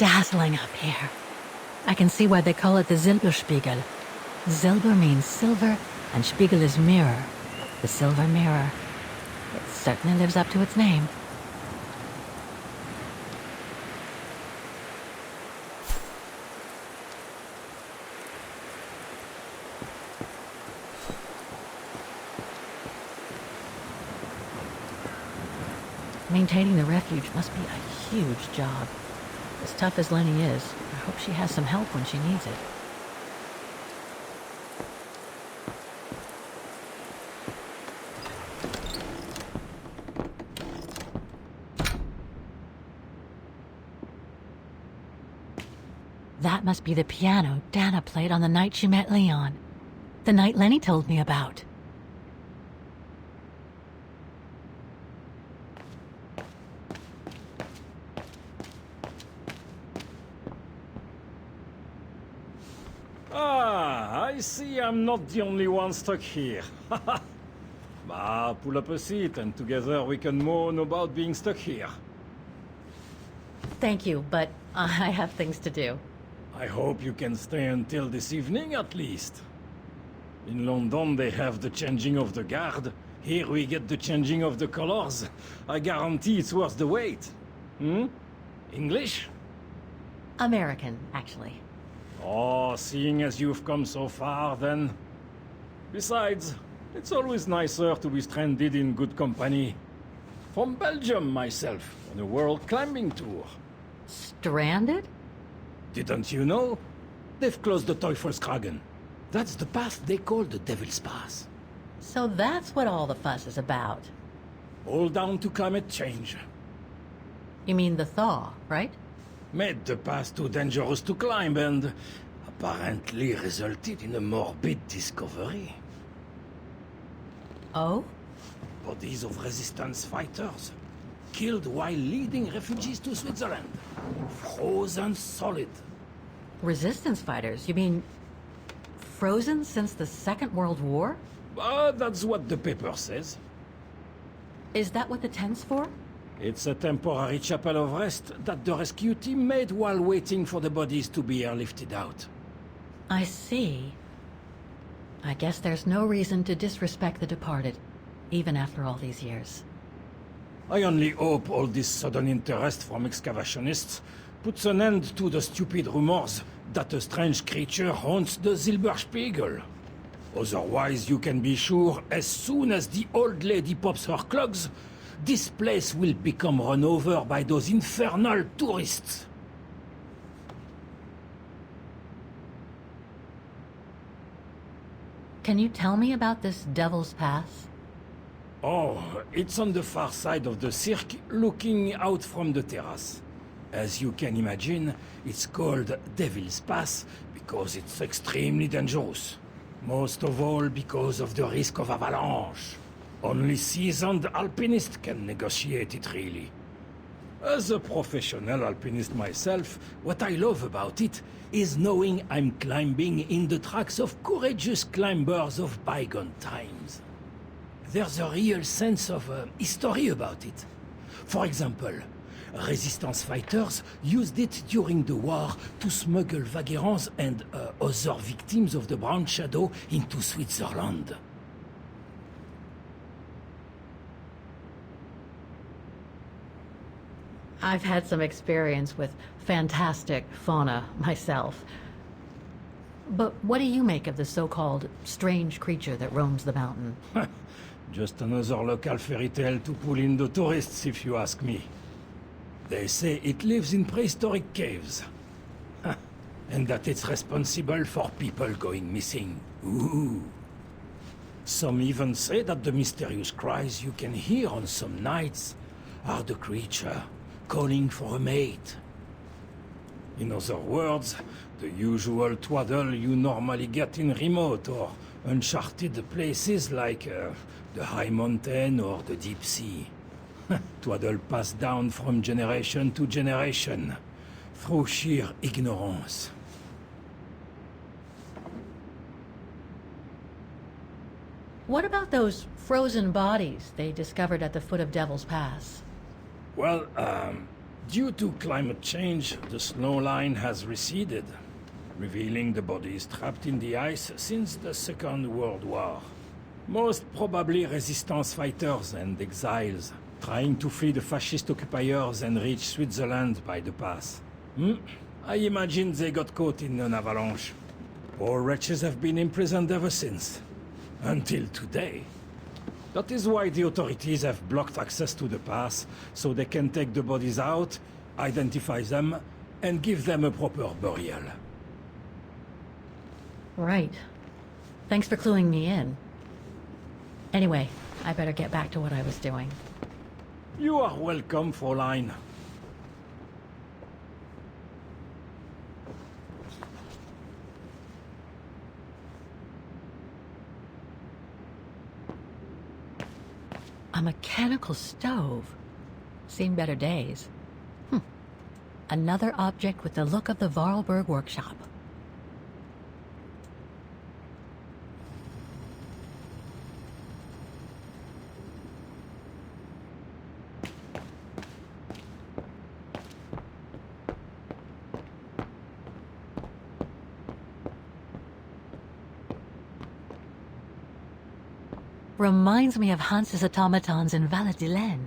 dazzling up here. I can see why they call it the Silberspiegel. Silber means silver, and Spiegel is mirror. The silver mirror. It certainly lives up to its name. Maintaining the refuge must be a huge job. As tough as Lenny is, I hope she has some help when she needs it. That must be the piano Dana played on the night she met Leon. The night Lenny told me about. Ah, I see I'm not the only one stuck here. Bah, pull up a seat and together we can moan about being stuck here. Thank you, but I have things to do. I hope you can stay until this evening at least. In London they have the changing of the guard. Here we get the changing of the colors. I guarantee it's worth the wait. Hmm? English? American, actually. Oh, seeing as you've come so far, then... Besides, it's always nicer to be stranded in good company. From Belgium, myself, on a world climbing tour. Stranded? Didn't you know? They've closed the Teufelskragen. That's the path they call the Devil's Pass. So that's what all the fuss is about. All down to climate change. You mean the thaw, right? Made the pass too dangerous to climb and apparently resulted in a morbid discovery. Oh? Bodies of resistance fighters, killed while leading refugees to Switzerland. Frozen solid. Resistance fighters? You mean frozen since the Second World War? That's what the paper says. Is that what the tent's for? It's a temporary chapel of rest that the rescue team made while waiting for the bodies to be airlifted out. I see. I guess there's no reason to disrespect the departed, even after all these years. I only hope all this sudden interest from excavationists puts an end to the stupid rumors that a strange creature haunts the Silberspiegel. Otherwise, you can be sure, as soon as the old lady pops her clogs, this place will become run over by those infernal tourists. Can you tell me about this Devil's Pass? Oh, it's on the far side of the cirque, looking out from the terrace. As you can imagine, it's called Devil's Pass because it's extremely dangerous. Most of all because of the risk of avalanche. Only seasoned alpinists can negotiate it, really. As a professional alpinist myself, what I love about it is knowing I'm climbing in the tracks of courageous climbers of bygone times. There's a real sense of history about it. For example, resistance fighters used it during the war to smuggle vagrants and other victims of the Brown Shadow into Switzerland. I've had some experience with fantastic fauna myself. But what do you make of the so-called strange creature that roams the mountain? Just another local fairy tale to pull in the tourists, if you ask me. They say it lives in prehistoric caves. And that it's responsible for people going missing. Ooh. Some even say that the mysterious cries you can hear on some nights are the creature calling for a mate. In other words, the usual twaddle you normally get in remote or uncharted places like the high mountain or the deep sea. Twaddle passed down from generation to generation, through sheer ignorance. What about those frozen bodies they discovered at the foot of Devil's Pass? Well, Due to climate change, the snow line has receded, revealing the bodies trapped in the ice since the Second World War. Most probably resistance fighters and exiles, trying to flee the fascist occupiers and reach Switzerland by the pass. I imagine they got caught in an avalanche. Poor wretches have been imprisoned ever since. Until today. That is why the authorities have blocked access to the pass, so they can take the bodies out, identify them, and give them a proper burial. Right. Thanks for cluing me in. Anyway, I better get back to what I was doing. You are welcome, Fräulein. A mechanical stove. Seen better days. Another object with the look of the Vorarlberg workshop. Reminds me of Hans's automatons in Valladolid.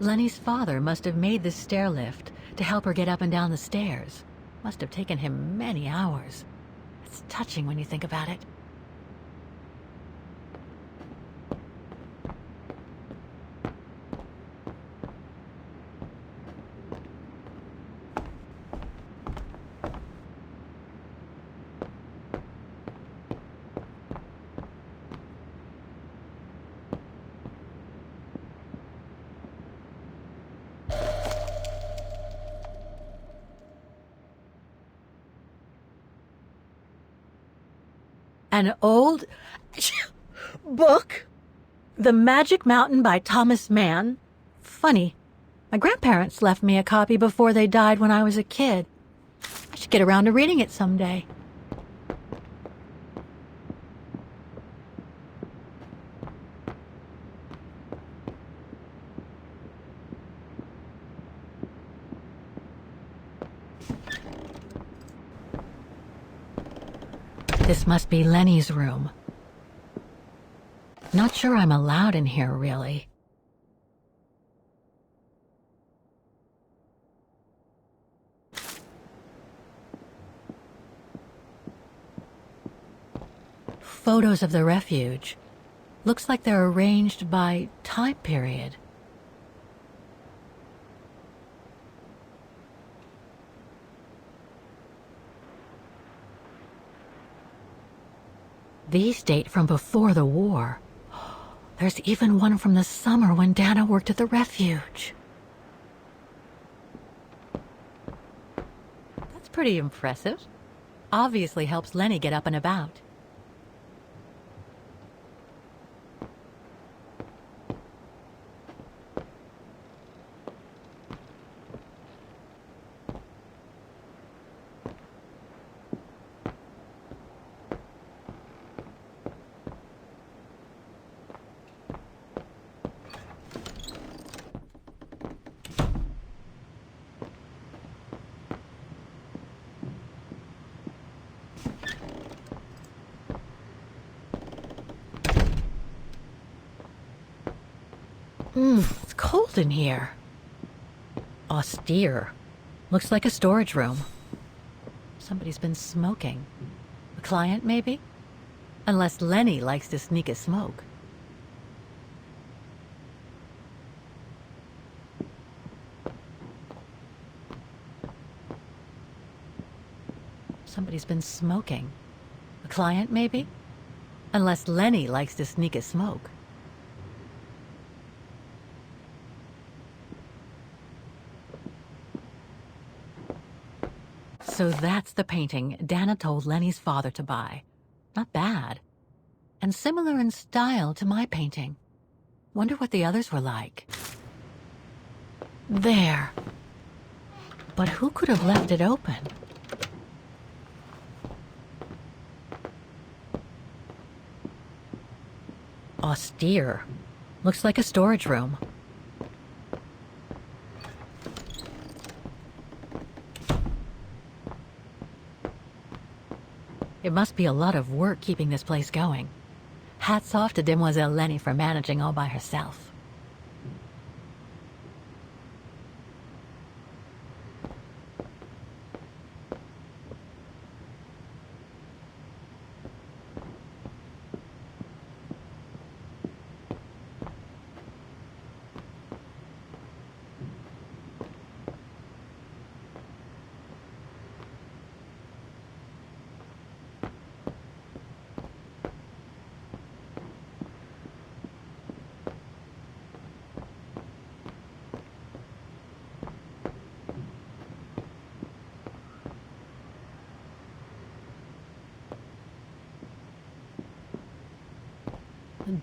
Lenny's father must have made this stair lift to help her get up and down the stairs. Must have taken him many hours. It's touching when you think about it. An old book? The Magic Mountain by Thomas Mann? Funny. My grandparents left me a copy before they died when I was a kid. I should get around to reading it someday. This must be Lenny's room. Not sure I'm allowed in here, really. Photos of the refuge. Looks like they're arranged by time period. These date from before the war. There's even one from the summer when Dana worked at the refuge. That's pretty impressive. Obviously helps Lenny get up and about. It's cold in here. Austere. Looks like a storage room. Somebody's been smoking. A client, maybe? Unless Lenny likes to sneak a smoke. Somebody's been smoking. A client, maybe? Unless Lenny likes to sneak a smoke. So that's the painting Dana told Lenny's father to buy. Not bad. And similar in style to my painting. Wonder what the others were like. There. But who could have left it open? Austere. Looks like a storage room. It must be a lot of work keeping this place going. Hats off to Demoiselle Lenny for managing all by herself.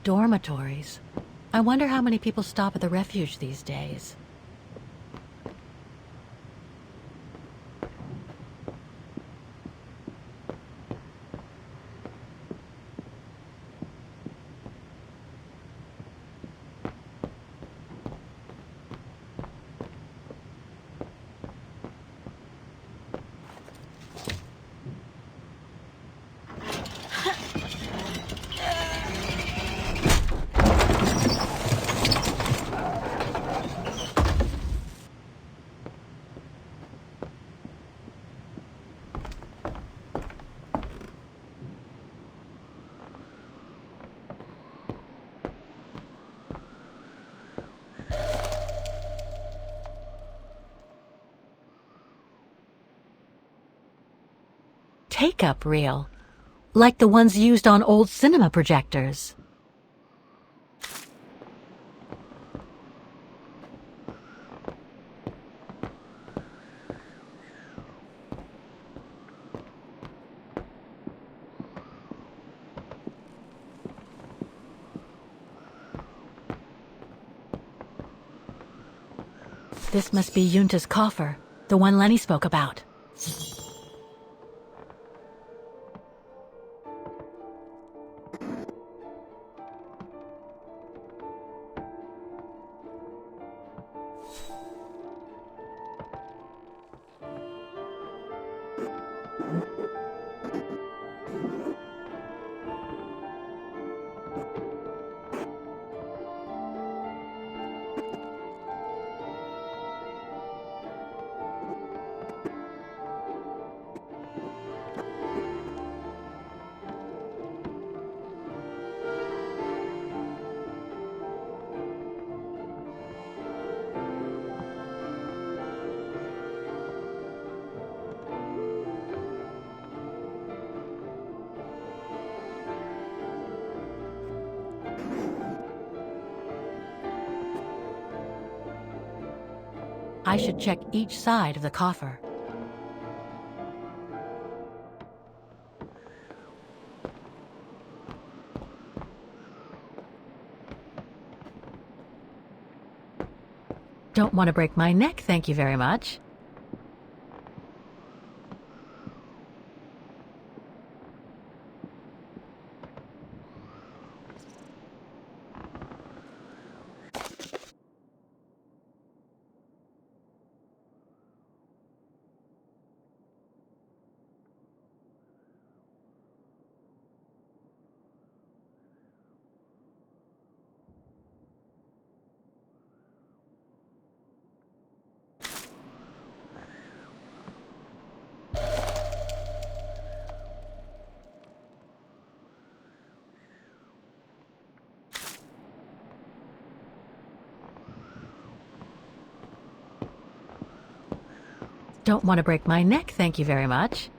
Dormitories. I wonder how many people stop at the refuge these days. Take-up reel, like the ones used on old cinema projectors. This must be Yunta's coffer, the one Lenny spoke about. I should check each side of the coffer. Don't want to break my neck, thank you very much. Don't want to break my neck, thank you very much.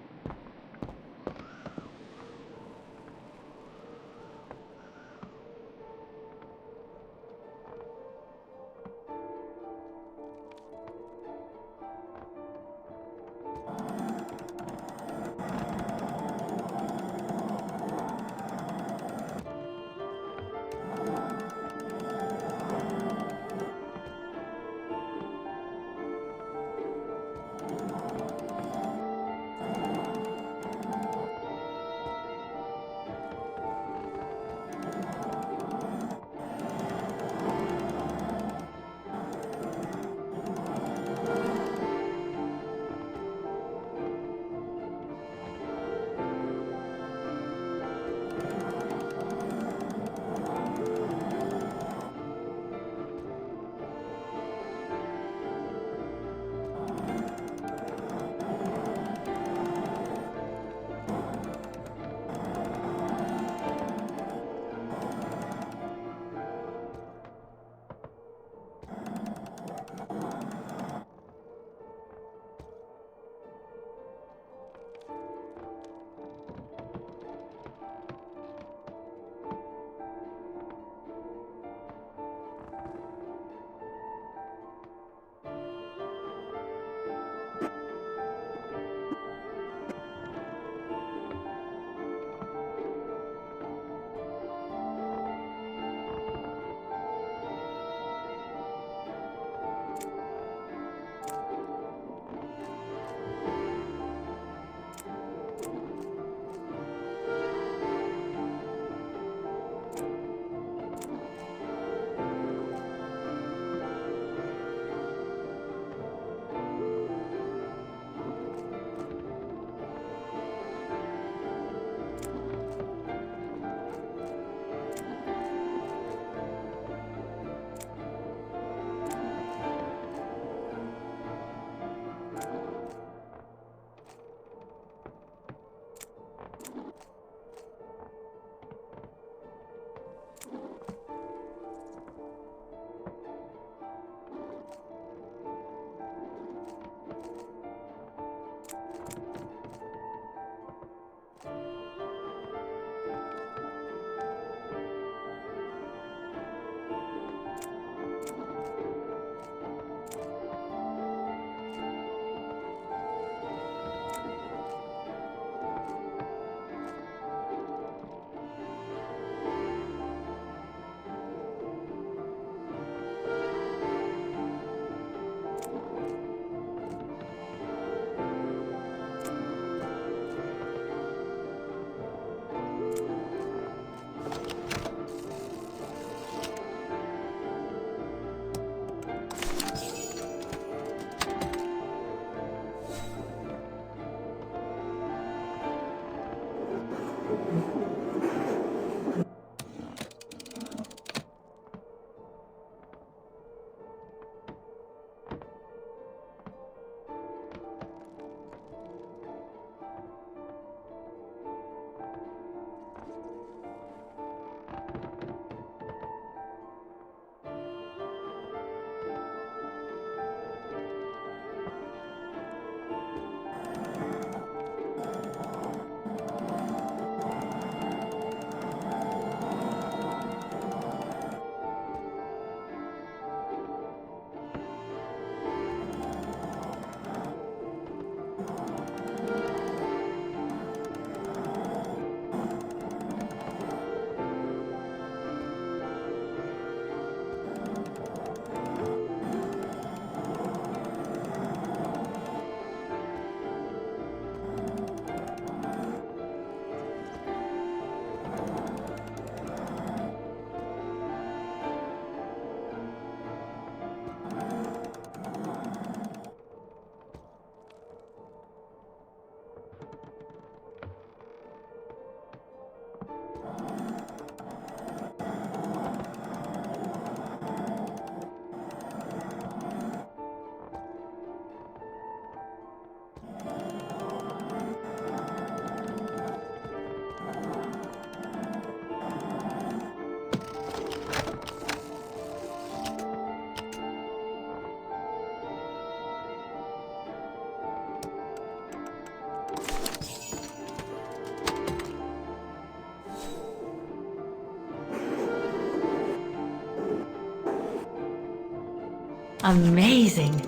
Amazing!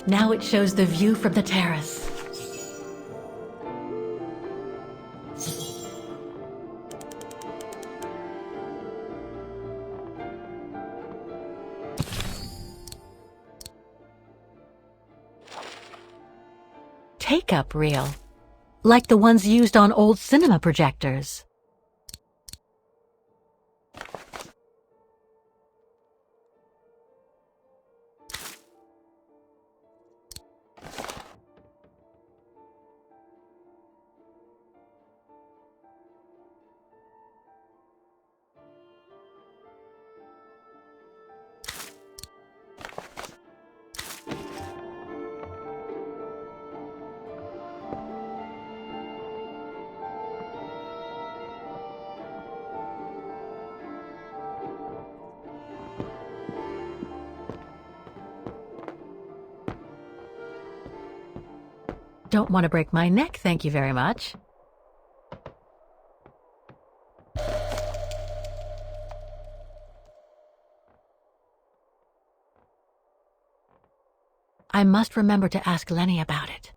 Now it shows the view from the terrace. Take-up reel, like the ones used on old cinema projectors. Don't want to break my neck, thank you very much. I must remember to ask Lenny about it.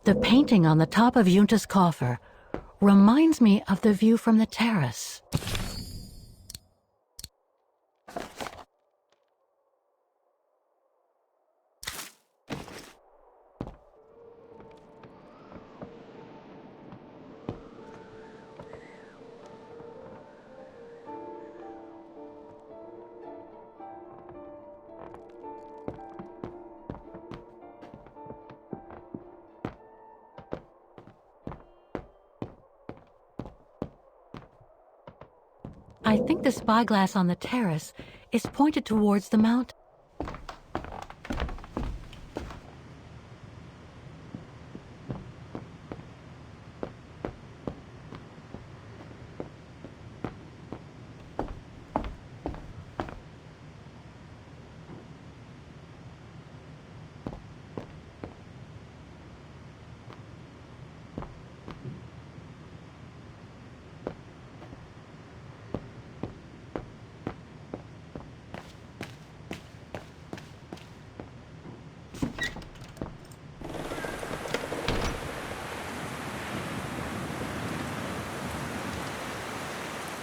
The painting on the top of Yunta's coffer reminds me of the view from the terrace. I think the spyglass on the terrace is pointed towards the mountain.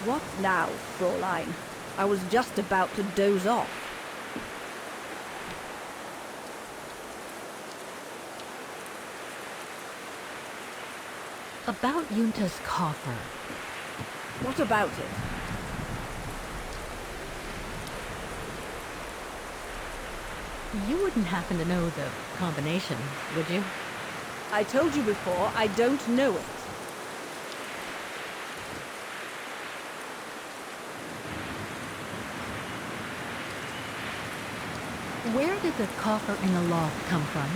What now, Fräulein? I was just about to doze off. About Yunta's coffer. What about it? You wouldn't happen to know the combination, would you? I told you before, I don't know it. Where did the coffer in the loft come from?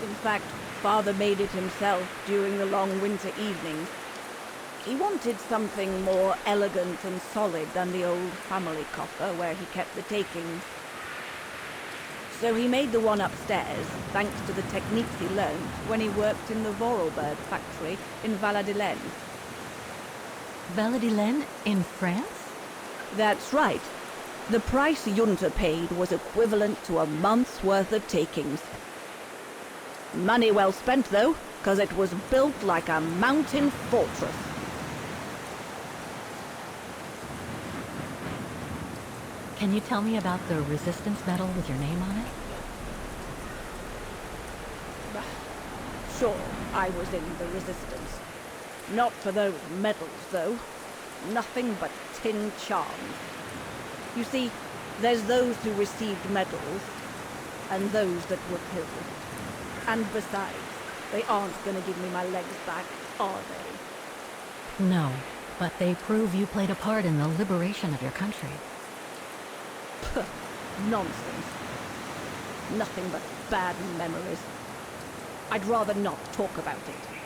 In fact, Father made it himself during the long winter evenings. He wanted something more elegant and solid than the old family coffer where he kept the takings. So he made the one upstairs, thanks to the techniques he learned when he worked in the Vorarlberg factory in Valladolid. Valladolid in France? That's right. The price Junta paid was equivalent to a month's worth of takings. Money well spent, though, because it was built like a mountain fortress. Can you tell me about the resistance medal with your name on it? Sure, I was in the resistance. Not for those medals, though. Nothing but tin charms. You see, there's those who received medals, and those that were killed. And besides, they aren't going to give me my legs back, are they? No, but they prove you played a part in the liberation of your country. Puh, nonsense. Nothing but bad memories. I'd rather not talk about it.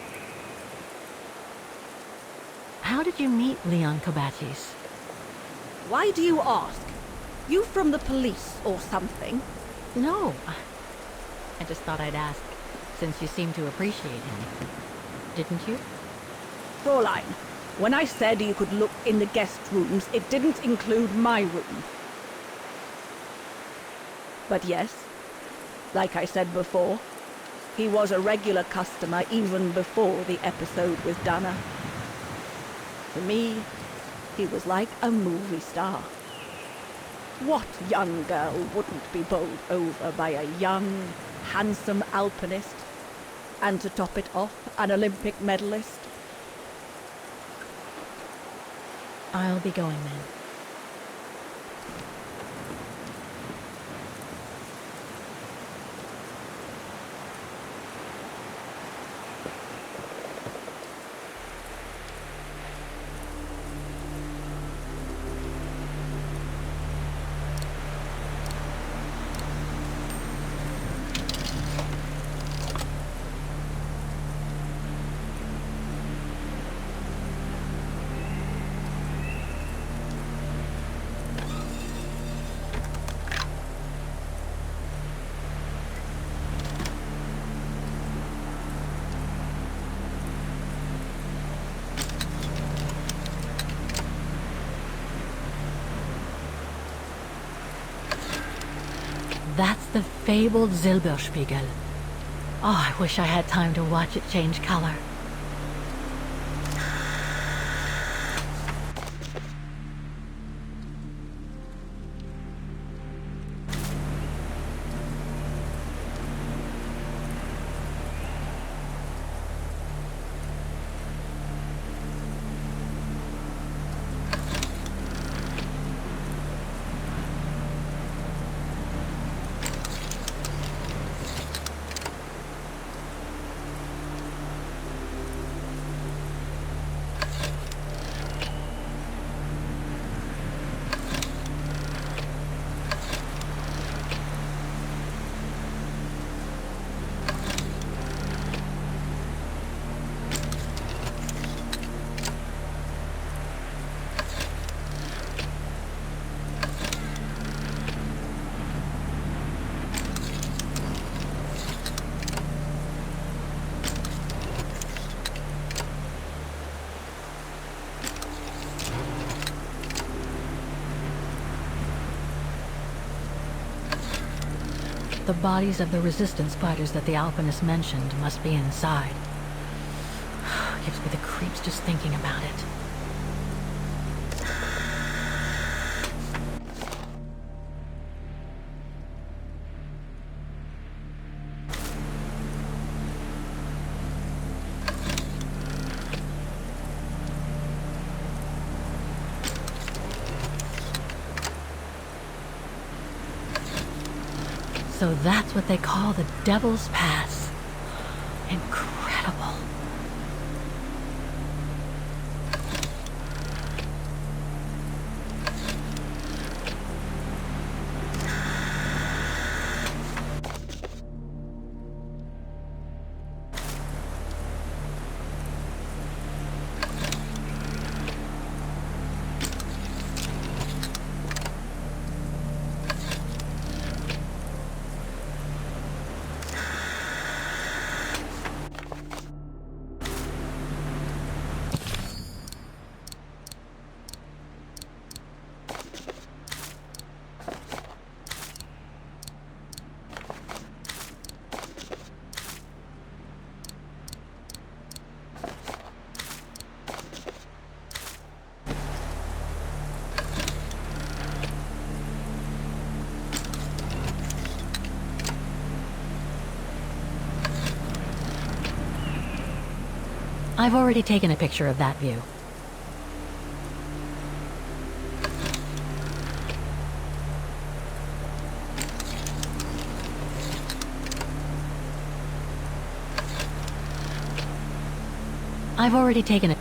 How did you meet Leon Kobatis? Why do you ask? You from the police or something? No. I just thought I'd ask, since you seem to appreciate him. Didn't you? Fräulein, when I said you could look in the guest rooms, it didn't include my room. But yes, like I said before, he was a regular customer even before the episode with Dana. To me, he was like a movie star. What young girl wouldn't be bowled over by a young, handsome alpinist? And to top it off, an Olympic medalist? I'll be going then. That's the fabled Silberspiegel. Oh, I wish I had time to watch it change color. The bodies of the resistance fighters that the alpinist mentioned must be inside. Gives me the creeps just thinking about it. So that's what they call the Devil's Pass. Incredible. I've already taken a picture of that view. I've already taken a...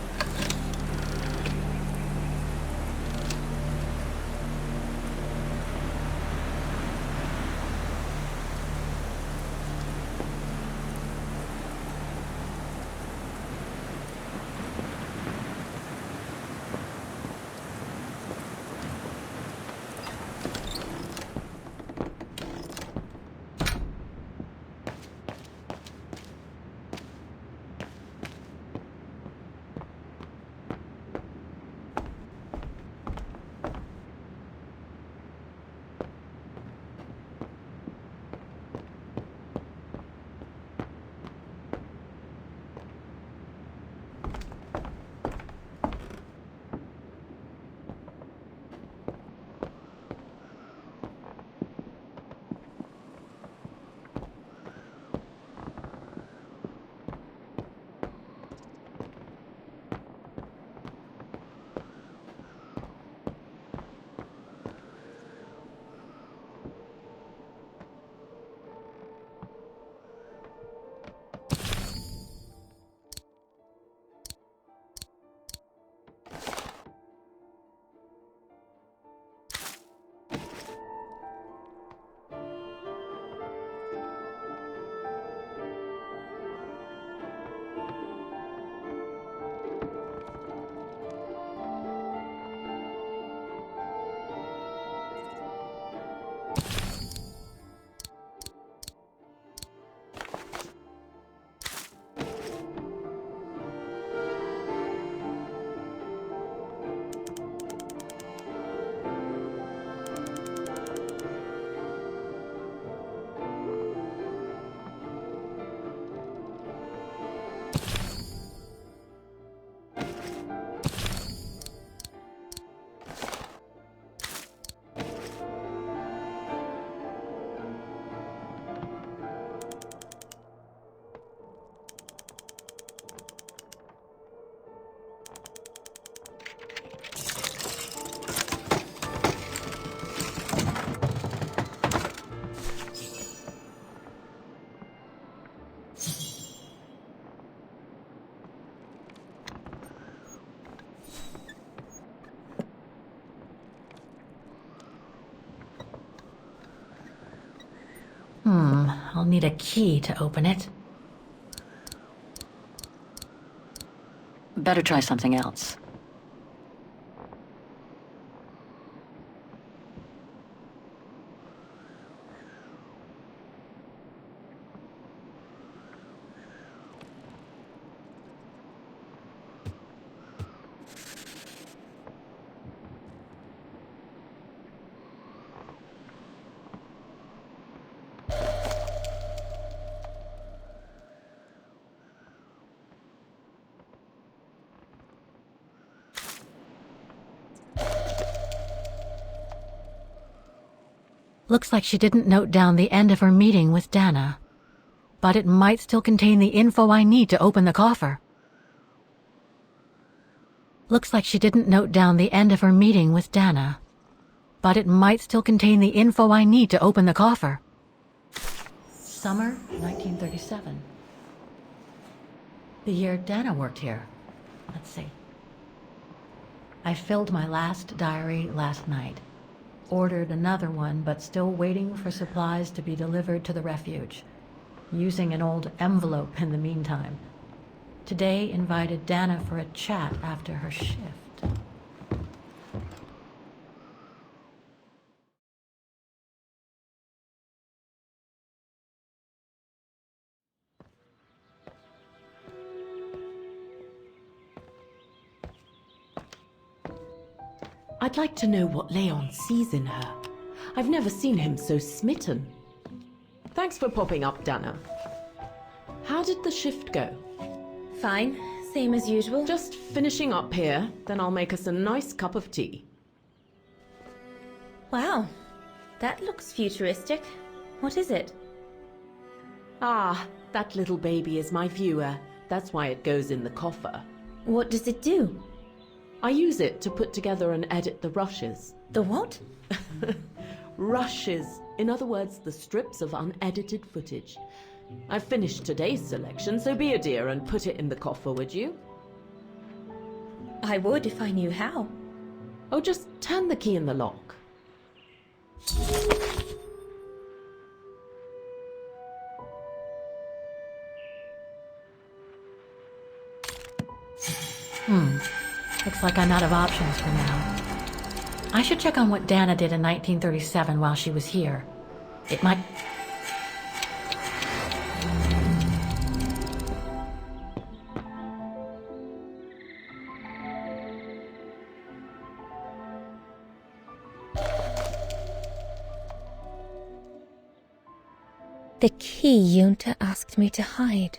I'll need a key to open it. Better try something else. Looks like she didn't note down the end of her meeting with Dana. But it might still contain the info I need to open the coffer. Looks like she didn't note down the end of her meeting with Dana. But it might still contain the info I need to open the coffer. Summer 1937. The year Dana worked here. Let's see. I filled my last diary last night. Ordered another one, but still waiting for supplies to be delivered to the refuge. Using an old envelope in the meantime. Today invited Dana for a chat after her shift. I'd like to know what Leon sees in her. I've never seen him so smitten. Thanks for popping up, Dana. How did the shift go? Fine, same as usual. Just finishing up here, then I'll make us a nice cup of tea. Wow, that looks futuristic. What is it? Ah, that little baby is my viewer, That's why it goes in the coffer. What does it do? I use it to put together and edit the rushes. The what? Rushes. In other words, the strips of unedited footage. I've finished today's selection, so be a dear and put it in the coffer, would you? I would if I knew how. Oh, just turn the key in the lock. Looks like I'm out of options for now. I should check on what Dana did in 1937 while she was here. It might... The key Junta asked me to hide.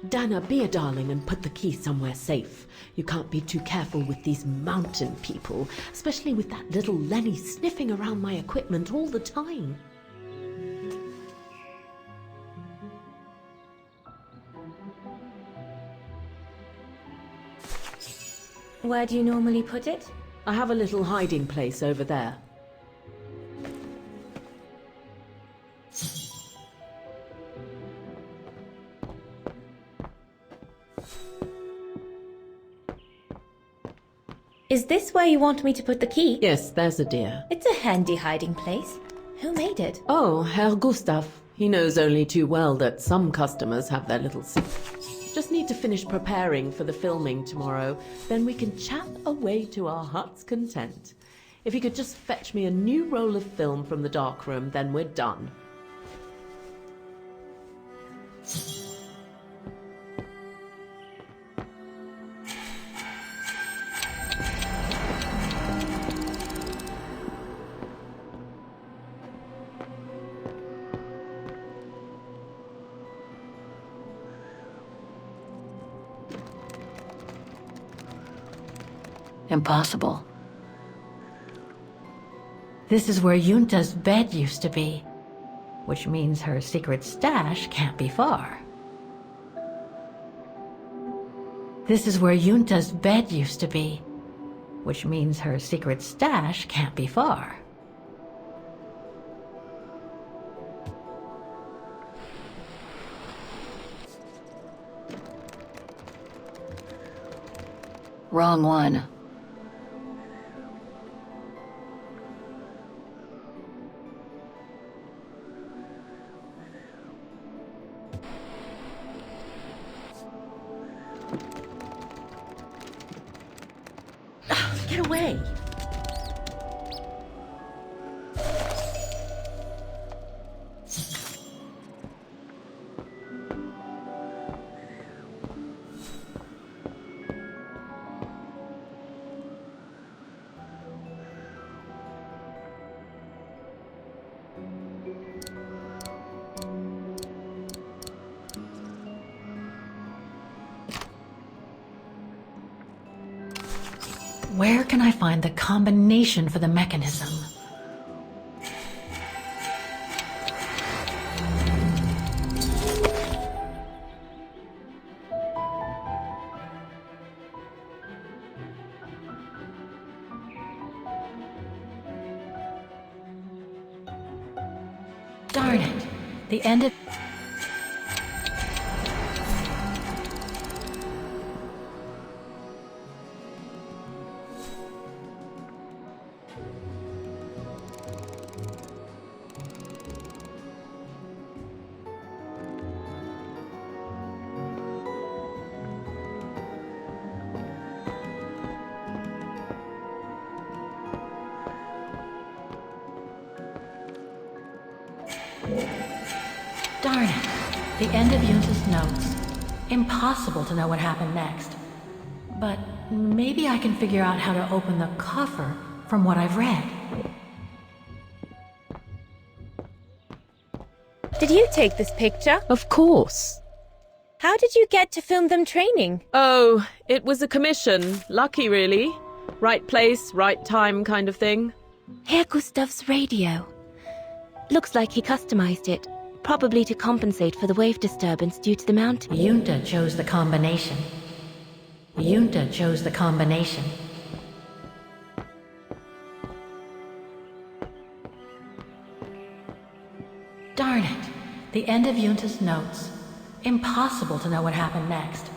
Dana, be a darling and put the key somewhere safe. You can't be too careful with these mountain people, especially with that little Lenny sniffing around my equipment all the time. Where do you normally put it? I have a little hiding place over there. Is this where you want me to put the key? Yes, there's a dear. It's a handy hiding place. Who made it? Oh, Herr Gustav. He knows only too well that some customers have their little secrets. Just need to finish preparing for the filming tomorrow. Then we can chat away to our heart's content. If you could just fetch me a new roll of film from the darkroom, then we're done. Impossible. This is where Junta's bed used to be, which means her secret stash can't be far. This is where Junta's bed used to be, which means her secret stash can't be far. Wrong one. Get away! Where can I find the combination for the mechanism? Darn it! The end of... Darn it. The end of Junta's notes. Impossible to know what happened next. But maybe I can figure out how to open the coffer from what I've read. Did you take this picture? Of course. How did you get to film them training? Oh, it was a commission. Lucky, really. Right place, right time kind of thing. Herr Gustav's radio. Looks like he customized it, probably to compensate for the wave disturbance due to the mountain. Junta chose the combination. Junta chose the combination. Darn it. The end of Junta's notes. Impossible to know what happened next.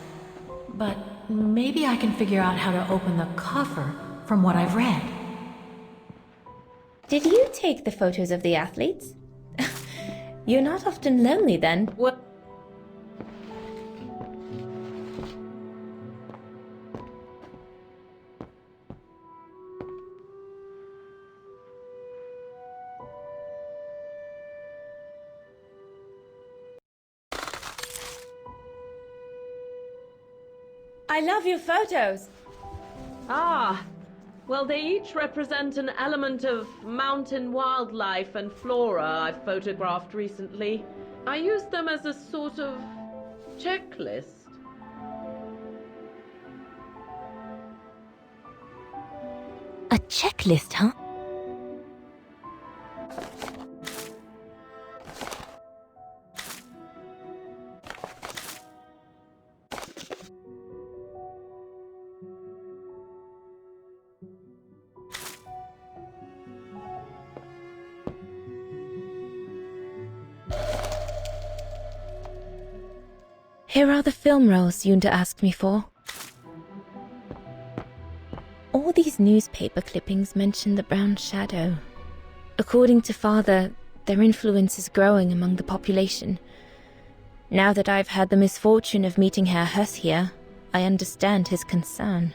But maybe I can figure out how to open the coffer from what I've read. Did you take the photos of the athletes? You're not often lonely then. What? I love your photos. Ah, well, they each represent an element of mountain wildlife and flora I've photographed recently. I use them as a sort of checklist. A checklist, huh? Here are the film rolls Yunta asked me for. All these newspaper clippings mention the brown shadow. According to Father, their influence is growing among the population. Now that I've had the misfortune of meeting Herr Huss here, I understand his concern.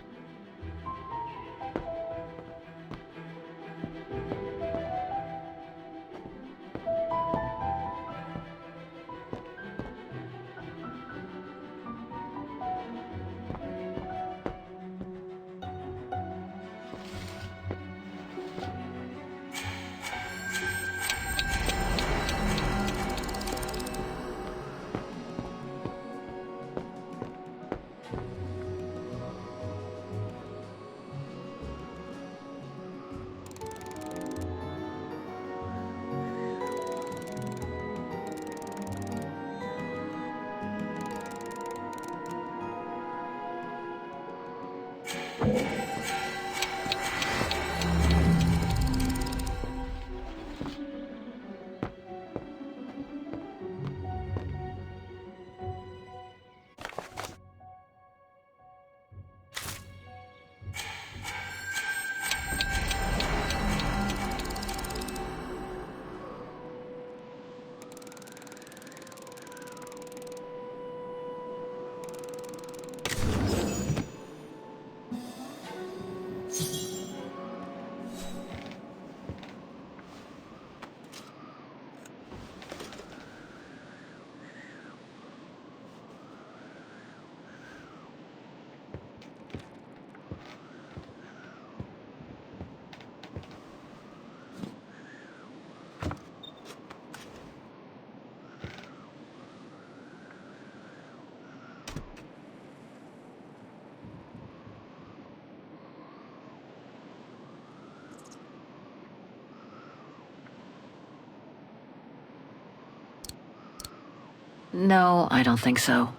No, I don't think so.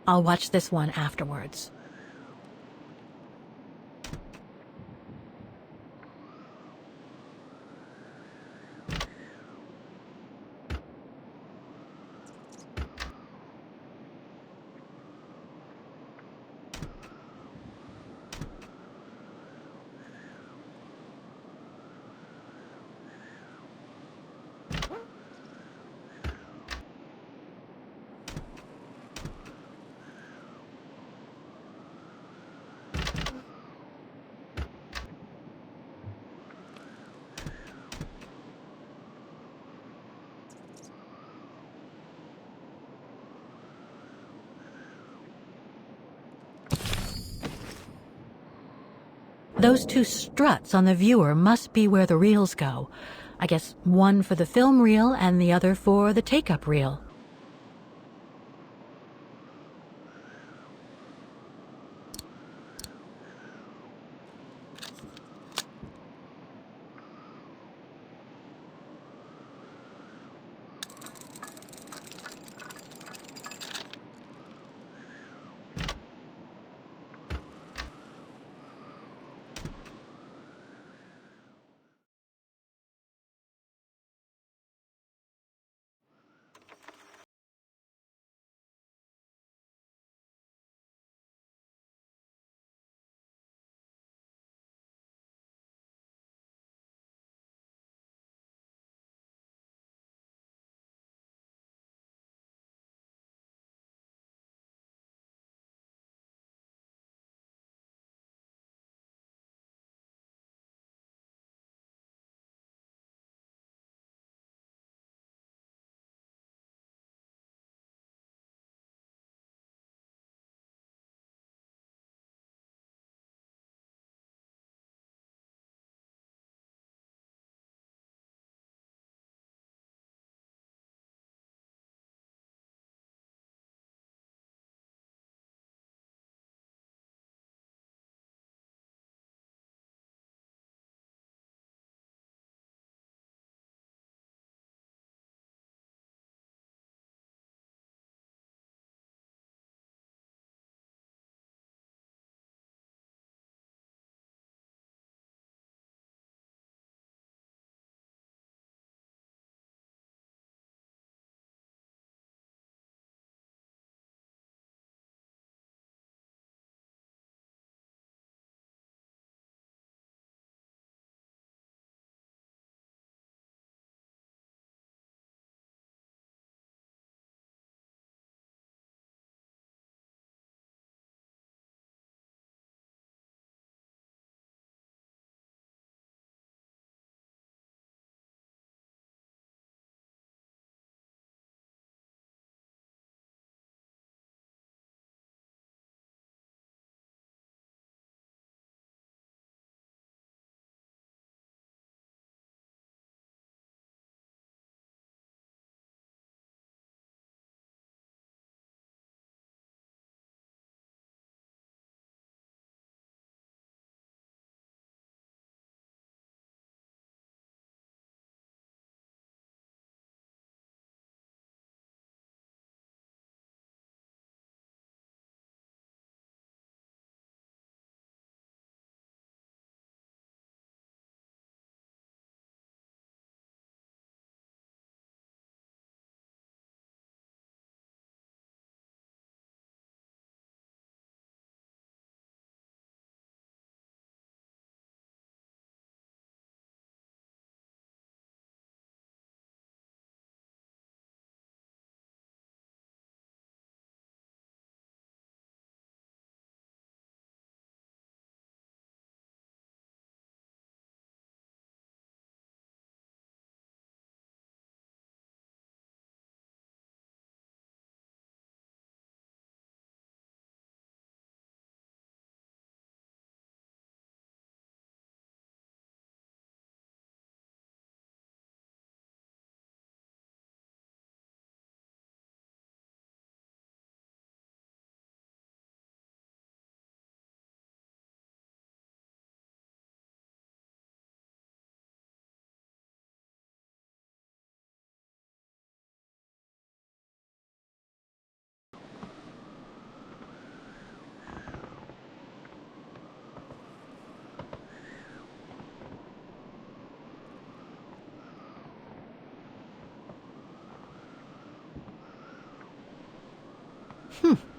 I'll watch this one afterwards. Those two struts on the viewer must be where the reels go. I guess one for the film reel and the other for the take-up reel.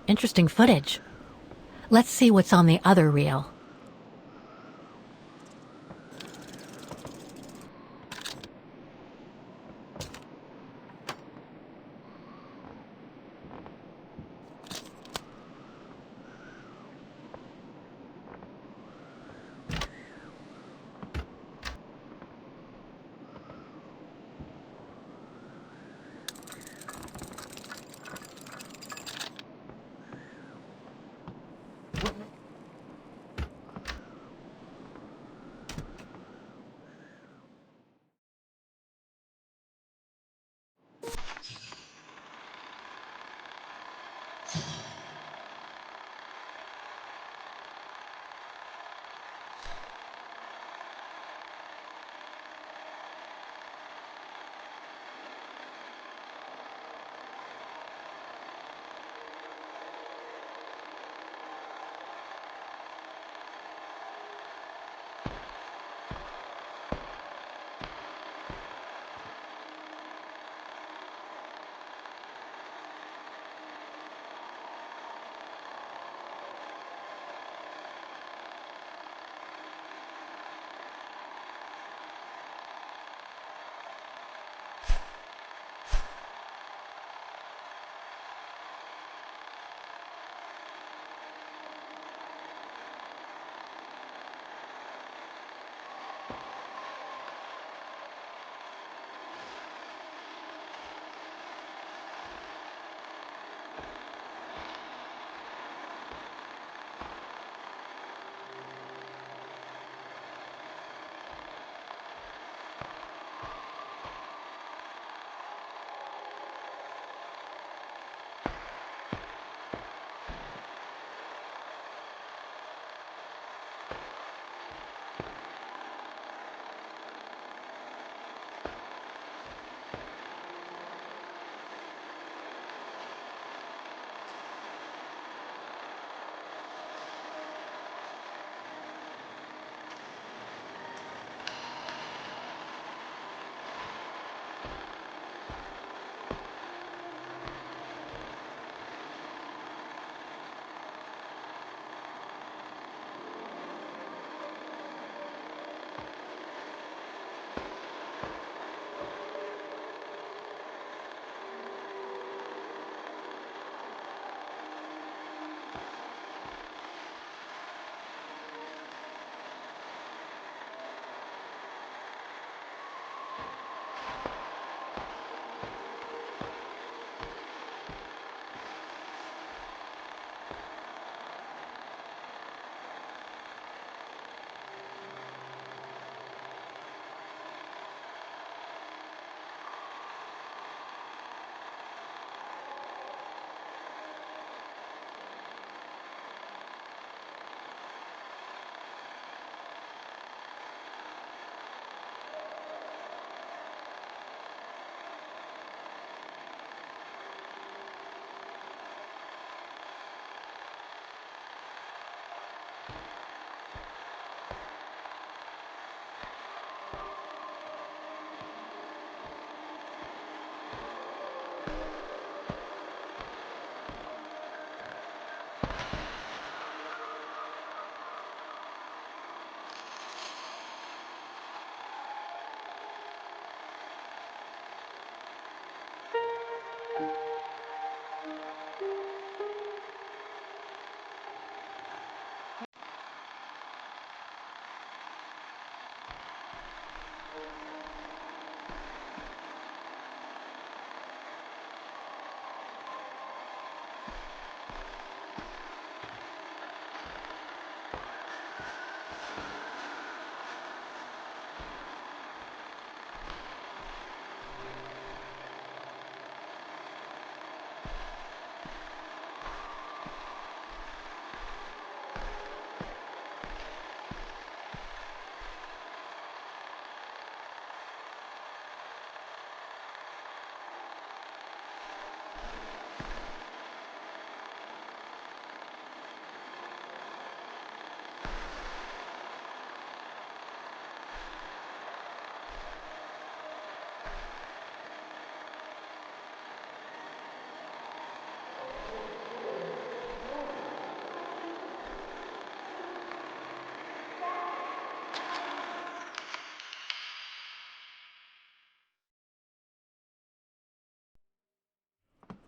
Interesting footage. Let's see what's on the other reel.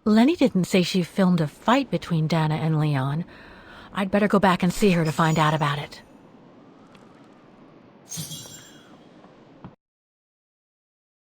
Lenny didn't say she filmed a fight between Dana and Leon. I'd better go back and see her to find out about it.